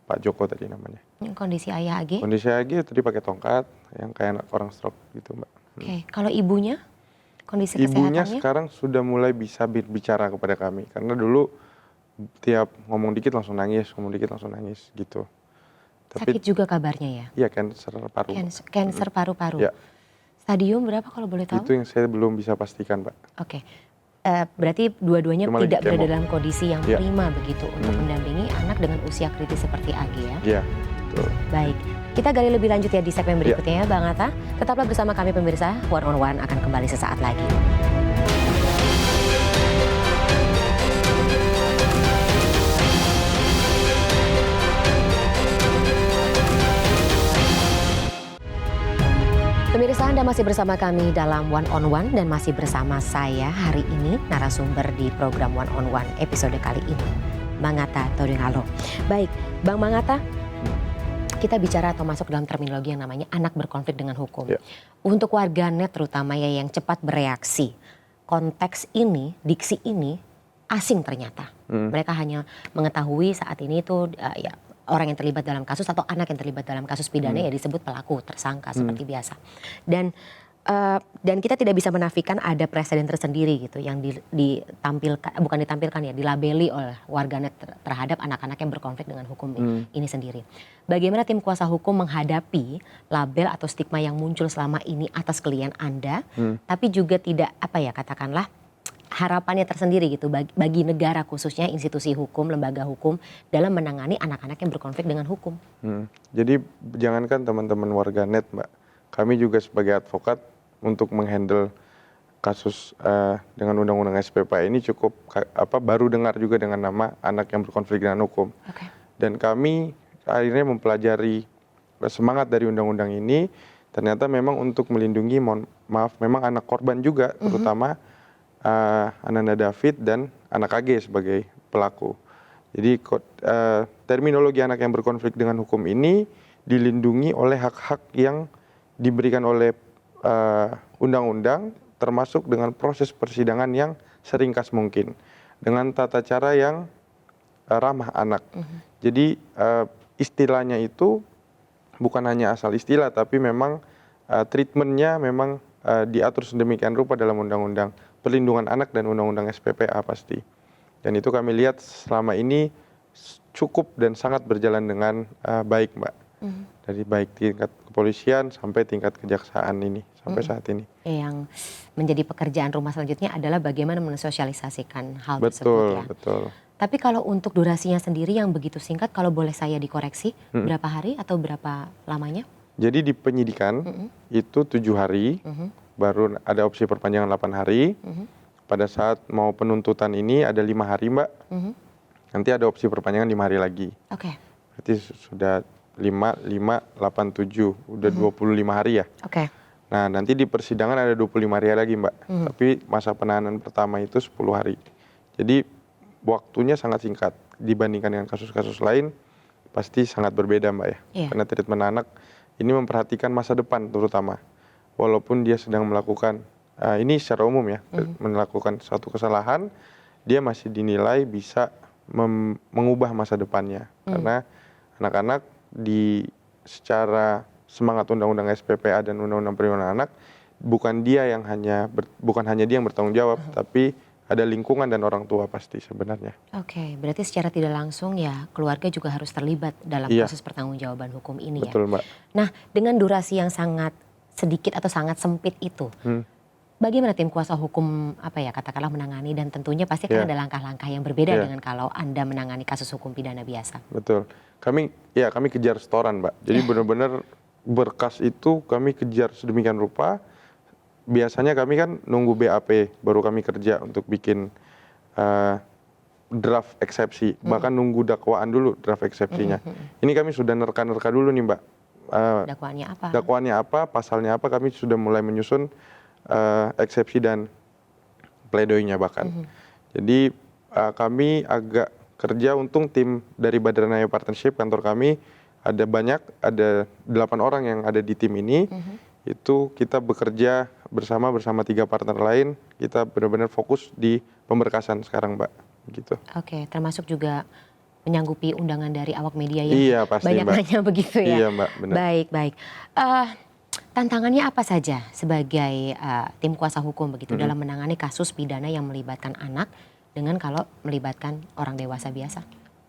Pak Joko tadi namanya. Kondisi ayah AG? Kondisi AG tadi pakai tongkat yang kayak anak orang stroke gitu Mbak. Kalau ibunya? Kondisi kesehatannya? Ibunya sekarang sudah mulai bisa berbicara kepada kami. Karena dulu tiap ngomong dikit langsung nangis gitu. Sakit juga kabarnya ya? Iya, kanker paru. Kanker paru-paru? Ya. Stadium berapa kalau boleh tahu? Itu yang saya belum bisa pastikan Pak. Berarti dua-duanya tidak berada dalam kondisi yang Ya. prima begitu untuk mendampingi anak dengan usia kritis seperti AG ya? Iya, betul. Baik, kita gali lebih lanjut ya di segmen berikutnya ya Bang Atta. Tetaplah bersama kami pemirsa, One on One akan kembali sesaat lagi. Pemirsa, Anda masih bersama kami dalam One on One dan masih bersama saya hari ini narasumber di program One on One episode kali ini, Bang Atta Todingalo. Baik, Bang Atta, kita bicara atau masuk dalam terminologi yang namanya anak berkonflik dengan hukum. Untuk warganet terutama ya yang cepat bereaksi, konteks ini, diksi ini asing ternyata. Mereka hanya mengetahui saat ini itu orang yang terlibat dalam kasus atau anak yang terlibat dalam kasus pidana ya disebut pelaku, tersangka seperti biasa. Dan kita tidak bisa menafikan ada presiden tersendiri gitu yang dilabeli oleh warganet terhadap anak-anak yang berkonflik dengan hukum ini sendiri. Bagaimana tim kuasa hukum menghadapi label atau stigma yang muncul selama ini atas klien Anda, tapi juga tidak katakanlah harapannya tersendiri gitu bagi negara khususnya institusi hukum, lembaga hukum dalam menangani anak-anak yang berkonflik dengan hukum. Jadi jangankan teman-teman warganet Mbak, kami juga sebagai advokat untuk menghandle kasus dengan undang-undang SPPA ini cukup baru dengar juga dengan nama anak yang berkonflik dengan hukum. Dan kami akhirnya mempelajari semangat dari undang-undang ini, ternyata memang untuk melindungi, memang anak korban juga, terutama Ananda David dan anak AG sebagai pelaku. Jadi terminologi anak yang berkonflik dengan hukum ini dilindungi oleh hak-hak yang diberikan oleh undang-undang, termasuk dengan proses persidangan yang seringkas mungkin, dengan tata cara yang ramah anak. Jadi istilahnya itu bukan hanya asal istilah, tapi memang treatmentnya memang diatur sedemikian rupa dalam undang-undang perlindungan anak dan undang-undang SPPA pasti. Dan itu kami lihat selama ini cukup dan sangat berjalan dengan baik Mbak. Dari baik tingkat kepolisian sampai tingkat kejaksaan ini, sampai saat ini. Yang menjadi pekerjaan rumah selanjutnya adalah bagaimana mensosialisasikan hal tersebut ya. Betul. Tapi kalau untuk durasinya sendiri yang begitu singkat, kalau boleh saya dikoreksi, berapa hari atau berapa lamanya? Jadi di penyidikan itu 7 hari, baru ada opsi perpanjangan 8 hari. Pada saat mau penuntutan ini ada 5 hari Mbak, nanti ada opsi perpanjangan 5 hari lagi. Berarti sudah 5, 8, 7, udah 25 hari ya. Nah nanti di persidangan ada 25 hari lagi Mbak, tapi masa penahanan pertama itu 10 hari. Jadi waktunya sangat singkat dibandingkan dengan kasus-kasus lain, pasti sangat berbeda Mbak ya. Karena treatment anak ini memperhatikan masa depan terutama. Walaupun dia sedang melakukan, ini secara umum ya, melakukan suatu kesalahan, dia masih dinilai bisa mengubah masa depannya. Karena anak-anak secara semangat undang-undang SPPA dan undang-undang perlindungan anak, bukan hanya dia yang bertanggung jawab, tapi ada lingkungan dan orang tua pasti sebenarnya. Berarti secara tidak langsung ya keluarga juga harus terlibat dalam proses pertanggungjawaban hukum ini. Betul, Mbak. Nah dengan durasi yang sangat sedikit atau sangat sempit itu, bagaimana tim kuasa hukum katakanlah menangani, dan tentunya pasti kan ada langkah-langkah yang berbeda dengan kalau Anda menangani kasus hukum pidana biasa. Betul. Kami kejar setoran Mbak. Jadi benar-benar berkas itu kami kejar sedemikian rupa. Biasanya kami kan nunggu BAP baru kami kerja untuk bikin draft eksepsi, bahkan nunggu dakwaan dulu draft eksepsinya. Ini kami sudah nerka-nerka dulu nih Mbak. Dakwaannya apa, pasalnya apa, kami sudah mulai menyusun eksepsi dan pledoinya bahkan. Jadi kami agak kerja, untung tim dari Badranaya Partnership kantor kami ada 8 orang yang ada di tim ini. Itu kita bekerja bersama 3 partner lain, kita benar-benar fokus di pemberkasan sekarang Mbak. Gitu. Termasuk juga menyanggupi undangan dari awak media yang pasti, banyak nanya begitu ya. Iya Mbak, benar. Baik. Tantangannya apa saja sebagai tim kuasa hukum begitu dalam menangani kasus pidana yang melibatkan anak dengan kalau melibatkan orang dewasa biasa?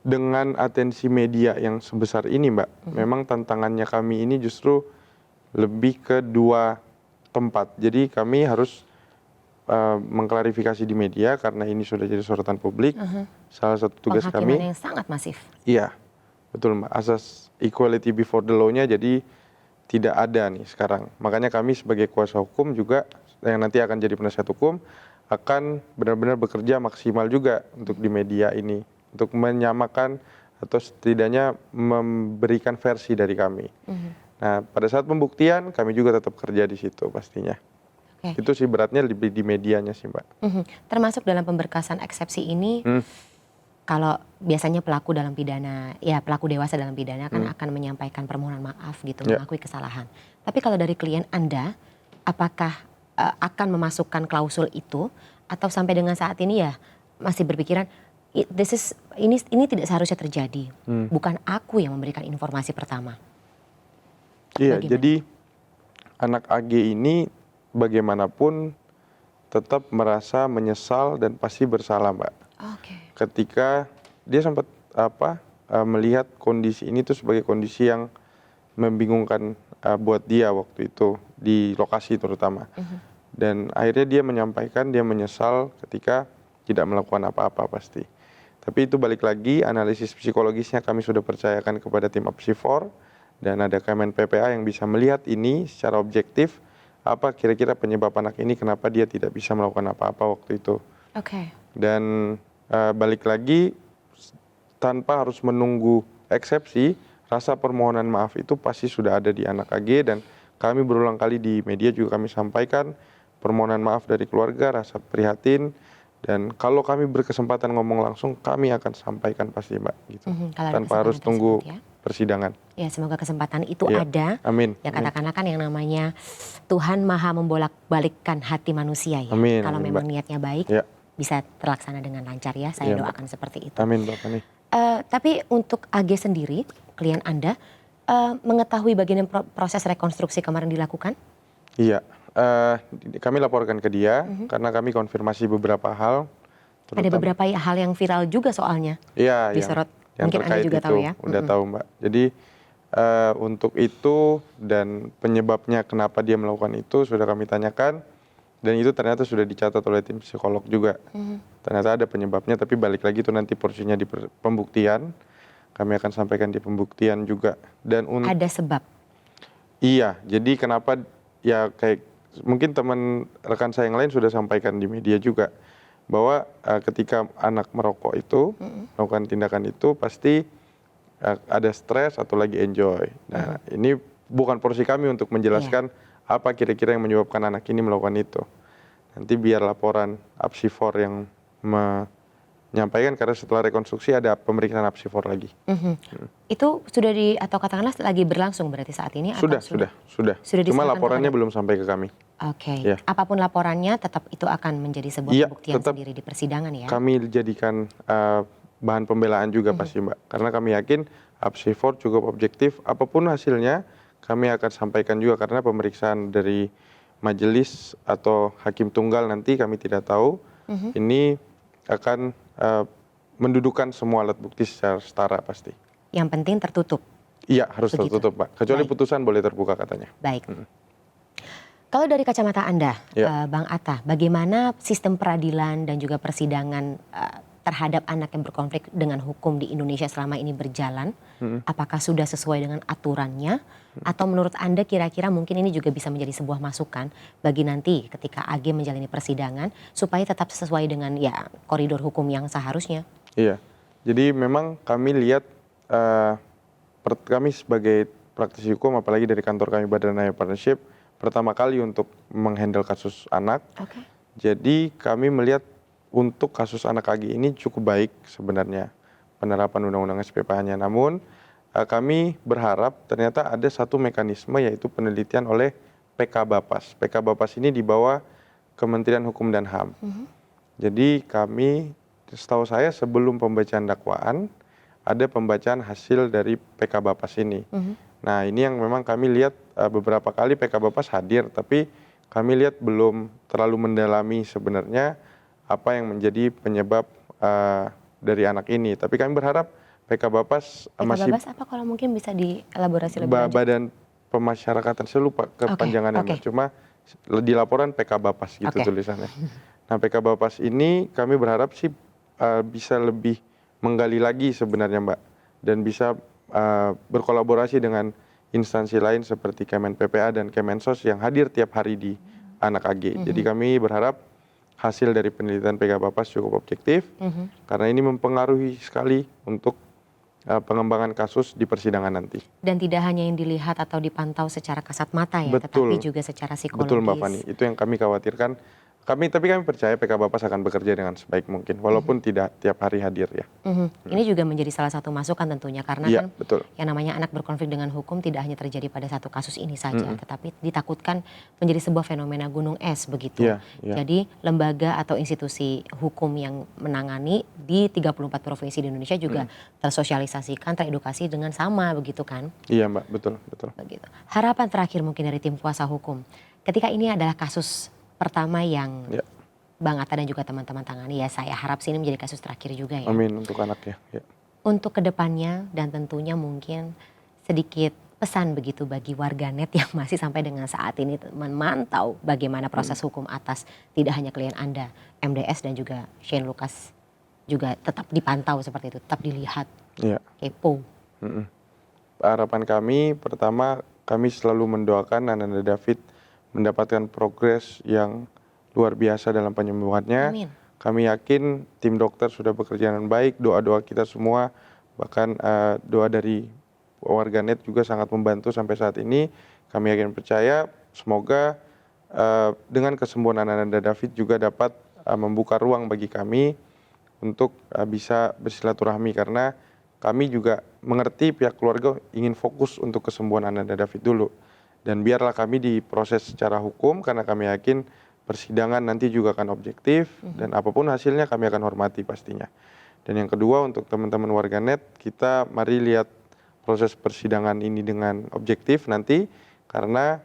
Dengan atensi media yang sebesar ini Mbak, memang tantangannya kami ini justru lebih ke 2 tempat. Jadi kami harus mengklarifikasi di media karena ini sudah jadi sorotan publik. Salah satu tugas kami. Penghakiman yang sangat masif. Iya, betul Mbak. Asas equality before the law-nya jadi tidak ada nih sekarang. Makanya kami sebagai kuasa hukum juga yang nanti akan jadi penasihat hukum akan benar-benar bekerja maksimal juga untuk di media ini, untuk menyamakan atau setidaknya memberikan versi dari kami. Nah, pada saat pembuktian kami juga tetap kerja di situ pastinya. Itu sih beratnya lebih di medianya sih Mbak. Termasuk dalam pemberkasan eksepsi ini, kalau biasanya pelaku dalam pidana, pelaku dewasa dalam pidana kan akan menyampaikan permohonan maaf gitu, mengakui kesalahan. Tapi kalau dari klien Anda, apakah akan memasukkan klausul itu, atau sampai dengan saat ini ya masih berpikiran ini tidak seharusnya terjadi, bukan aku yang memberikan informasi pertama? Iya, jadi anak AG ini bagaimanapun tetap merasa menyesal dan pasti bersalah Mbak. Ketika dia sempat melihat kondisi ini tuh sebagai kondisi yang membingungkan buat dia waktu itu di lokasi terutama. Dan akhirnya dia menyampaikan dia menyesal ketika tidak melakukan apa-apa pasti. Tapi itu balik lagi, analisis psikologisnya kami sudah percayakan kepada tim Apsifor, dan ada Kemen PPA yang bisa melihat ini secara objektif, apa kira-kira penyebab anak ini kenapa dia tidak bisa melakukan apa-apa waktu itu. Oke. Dan balik lagi, tanpa harus menunggu eksepsi, rasa permohonan maaf itu pasti sudah ada di anak AG, dan kami berulang kali di media juga kami sampaikan permohonan maaf dari keluarga, rasa prihatin. Dan kalau kami berkesempatan ngomong langsung, kami akan sampaikan pasti, Mbak, gitu. Kalau ada Tanpa harus kesempatan tunggu tersebut ya. persidangan. Ya, semoga kesempatan itu Ya, ada. amin. Ya, Amin. katakanlah kan yang namanya Tuhan maha membolak-balikkan hati manusia ya. Amin, Kalau amin, memang Mbak. niatnya baik, Ya, bisa terlaksana dengan lancar ya. Saya Iya, Mbak. doakan seperti itu. amin, Bapak nih. Tapi untuk AG sendiri, klien Anda, mengetahui bagaimana proses rekonstruksi kemarin dilakukan? Iya, kami laporkan ke dia karena kami konfirmasi beberapa hal. Ada beberapa hal yang viral juga soalnya. Iya, disorot. yang Mungkin Anda terkait juga itu, tahu ya? udah tahu, Mbak. Jadi untuk itu dan penyebabnya kenapa dia melakukan itu sudah kami tanyakan, dan itu ternyata sudah dicatat oleh tim psikolog juga. Ternyata ada penyebabnya, tapi balik lagi itu nanti porsinya di pembuktian. Kami akan sampaikan di pembuktian juga. Dan Ada sebab. Iya, jadi kenapa ya kayak mungkin teman rekan saya yang lain sudah sampaikan di media juga bahwa ketika anak merokok itu melakukan tindakan itu pasti ada stres atau lagi enjoy. Nah, ini bukan porsi kami untuk menjelaskan apa kira-kira yang menyebabkan anak ini melakukan itu. Nanti biar laporan Apsifor yang menyampaikan, karena setelah rekonstruksi ada pemeriksaan Apsifor lagi. Itu sudah atau katakanlah lagi berlangsung berarti saat ini? Sudah. Sudah Cuma diserahkan laporannya kepada- belum sampai ke kami. Oke. Iya. Apapun laporannya tetap itu akan menjadi sebuah Iya, pembuktian tetap sendiri di persidangan ya? Kami jadikan bahan pembelaan juga pasti, Mbak. Karena kami yakin Apsifor cukup objektif, apapun hasilnya kami akan sampaikan juga, karena pemeriksaan dari majelis atau hakim tunggal nanti kami tidak tahu. Ini akan mendudukan semua alat bukti secara setara pasti. Yang penting tertutup. Iya, harus Begitu. tertutup, Pak. Kecuali Baik. putusan boleh terbuka katanya. Baik. Kalau dari kacamata Anda, Ya. Bang Atta, bagaimana sistem peradilan dan juga persidangan terhadap anak yang berkonflik dengan hukum di Indonesia selama ini berjalan? Apakah sudah sesuai dengan aturannya? Atau menurut Anda kira-kira mungkin ini juga bisa menjadi sebuah masukan bagi nanti ketika AG menjalani persidangan supaya tetap sesuai dengan ya koridor hukum yang seharusnya? Iya, jadi memang kami lihat, kami sebagai praktisi hukum, apalagi dari kantor kami Badan Naya Partnership, pertama kali untuk menghandle kasus anak. Oke. Jadi kami melihat untuk kasus anak AG ini cukup baik sebenarnya penerapan Undang-Undang SPPH-nya. Namun kami berharap ternyata ada satu mekanisme, yaitu penelitian oleh PK Bapas. PK Bapas ini di bawah Kementerian Hukum dan HAM. Jadi kami, setahu saya sebelum pembacaan dakwaan, ada pembacaan hasil dari PK Bapas ini. Nah, ini yang memang kami lihat beberapa kali PK Bapas hadir, tapi kami lihat belum terlalu mendalami sebenarnya apa yang menjadi penyebab dari anak ini. Tapi kami berharap PK Bapas masih Bapas apa kalau mungkin bisa dielaborasi lebih lanjut? Badan Pemasyarakatan, saya lupa kepanjangannya, Mbak. Cuma di laporan PK Bapas gitu tulisannya. Nah, PK Bapas ini kami berharap sih bisa lebih menggali lagi sebenarnya, Mbak, dan bisa berkolaborasi dengan instansi lain seperti Kemen PPA dan Kemensos yang hadir tiap hari di anak AG. Jadi kami berharap hasil dari penelitian PK Bapas cukup objektif, karena ini mempengaruhi sekali untuk pengembangan kasus di persidangan nanti. Dan tidak hanya yang dilihat atau dipantau secara kasat mata ya, Betul. tetapi juga secara psikologis. Betul, Mbak Fani, itu yang kami khawatirkan. Tapi kami percaya PK Bapas akan bekerja dengan sebaik mungkin, walaupun tidak tiap hari hadir ya. Ini juga menjadi salah satu masukan tentunya, karena Iya, kan betul. yang namanya anak berkonflik dengan hukum tidak hanya terjadi pada satu kasus ini saja, tetapi ditakutkan menjadi sebuah fenomena gunung es begitu. Iya, iya. Jadi lembaga atau institusi hukum yang menangani di 34 provinsi di Indonesia juga tersosialisasikan, teredukasi dengan sama begitu kan? Iya, Mbak, betul. Begitu. Harapan terakhir mungkin dari tim kuasa hukum, ketika ini adalah kasus pertama yang Ya. Bang Atta dan juga teman-teman tangani, ya saya harap sini menjadi kasus terakhir juga ya. Amin untuk anaknya. Ya. Untuk kedepannya dan tentunya mungkin sedikit pesan begitu bagi warganet yang masih sampai dengan saat ini memantau bagaimana proses hukum atas tidak hanya klien Anda, MDS dan juga Shane Lucas juga tetap dipantau seperti itu, tetap dilihat, Iya. kepo. Harapan kami pertama, kami selalu mendoakan Ananda David mendapatkan progres yang luar biasa dalam penyembuhannya. Amin. Kami yakin tim dokter sudah bekerja dengan baik, doa-doa kita semua, bahkan doa dari warganet juga sangat membantu sampai saat ini. Kami yakin percaya semoga dengan kesembuhan Ananda David juga dapat membuka ruang bagi kami untuk bisa bersilaturahmi, karena kami juga mengerti pihak keluarga ingin fokus untuk kesembuhan Ananda David dulu. Dan biarlah kami diproses secara hukum, karena kami yakin persidangan nanti juga akan objektif dan apapun hasilnya kami akan hormati pastinya. Dan yang kedua, untuk teman-teman warganet, kita mari lihat proses persidangan ini dengan objektif nanti, karena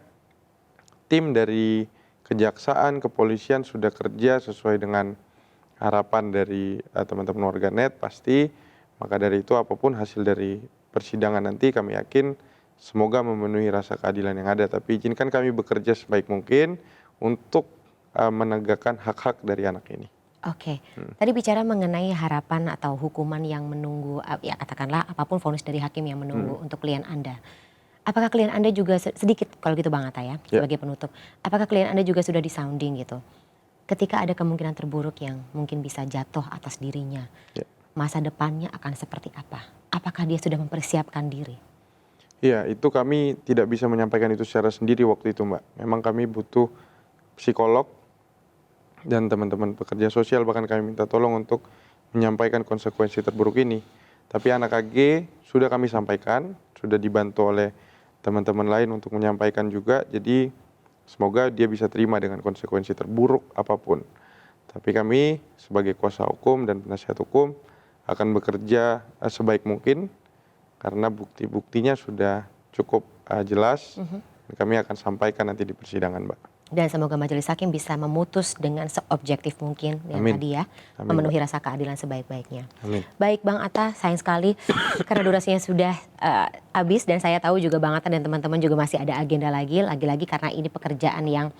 tim dari kejaksaan, kepolisian sudah kerja sesuai dengan harapan dari teman-teman warganet pasti. Maka dari itu apapun hasil dari persidangan nanti, kami yakin semoga memenuhi rasa keadilan yang ada. Tapi izinkan kami bekerja sebaik mungkin untuk menegakkan hak-hak dari anak ini. Oke, tadi bicara mengenai harapan atau hukuman yang menunggu, ya katakanlah apapun vonis dari hakim yang menunggu untuk klien Anda. Apakah klien Anda juga sedikit kalau gitu Bang Atta ya, sebagai penutup, apakah klien Anda juga sudah disounding gitu? Ketika ada kemungkinan terburuk yang mungkin bisa jatuh atas dirinya, masa depannya akan seperti apa? Apakah dia sudah mempersiapkan diri? Iya, itu kami tidak bisa menyampaikan itu secara sendiri waktu itu, Mbak. Memang kami butuh psikolog dan teman-teman pekerja sosial, bahkan kami minta tolong untuk menyampaikan konsekuensi terburuk ini. Tapi anak AG sudah kami sampaikan, sudah dibantu oleh teman-teman lain untuk menyampaikan juga. Jadi semoga dia bisa terima dengan konsekuensi terburuk apapun. Tapi kami sebagai kuasa hukum dan penasihat hukum akan bekerja sebaik mungkin, karena bukti-buktinya sudah cukup jelas. Kami akan sampaikan nanti di persidangan, Mbak. Dan semoga majelis hakim bisa memutus dengan seobjektif mungkin yang tadi ya, memenuhi rasa keadilan sebaik-baiknya. Baik Bang Atta, sayang sekali karena durasinya sudah habis, dan saya tahu juga Bang Atta dan teman-teman juga masih ada agenda lagi-lagi karena ini pekerjaan yang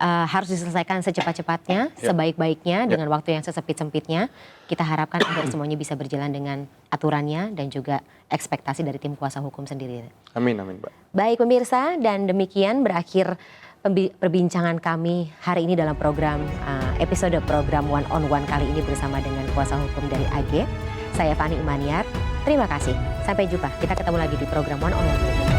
harus diselesaikan secepat-cepatnya, sebaik-baiknya, dengan waktu yang sesempit-sempitnya. Kita harapkan agar semuanya bisa berjalan dengan aturannya dan juga ekspektasi dari tim kuasa hukum sendiri. Amin, amin, Mbak. Baik pemirsa, dan demikian berakhir perbincangan kami hari ini dalam program episode program One on One kali ini bersama dengan kuasa hukum dari AG. Saya Fani Imaniar. Terima kasih. Sampai jumpa. Kita ketemu lagi di program One on One berikutnya.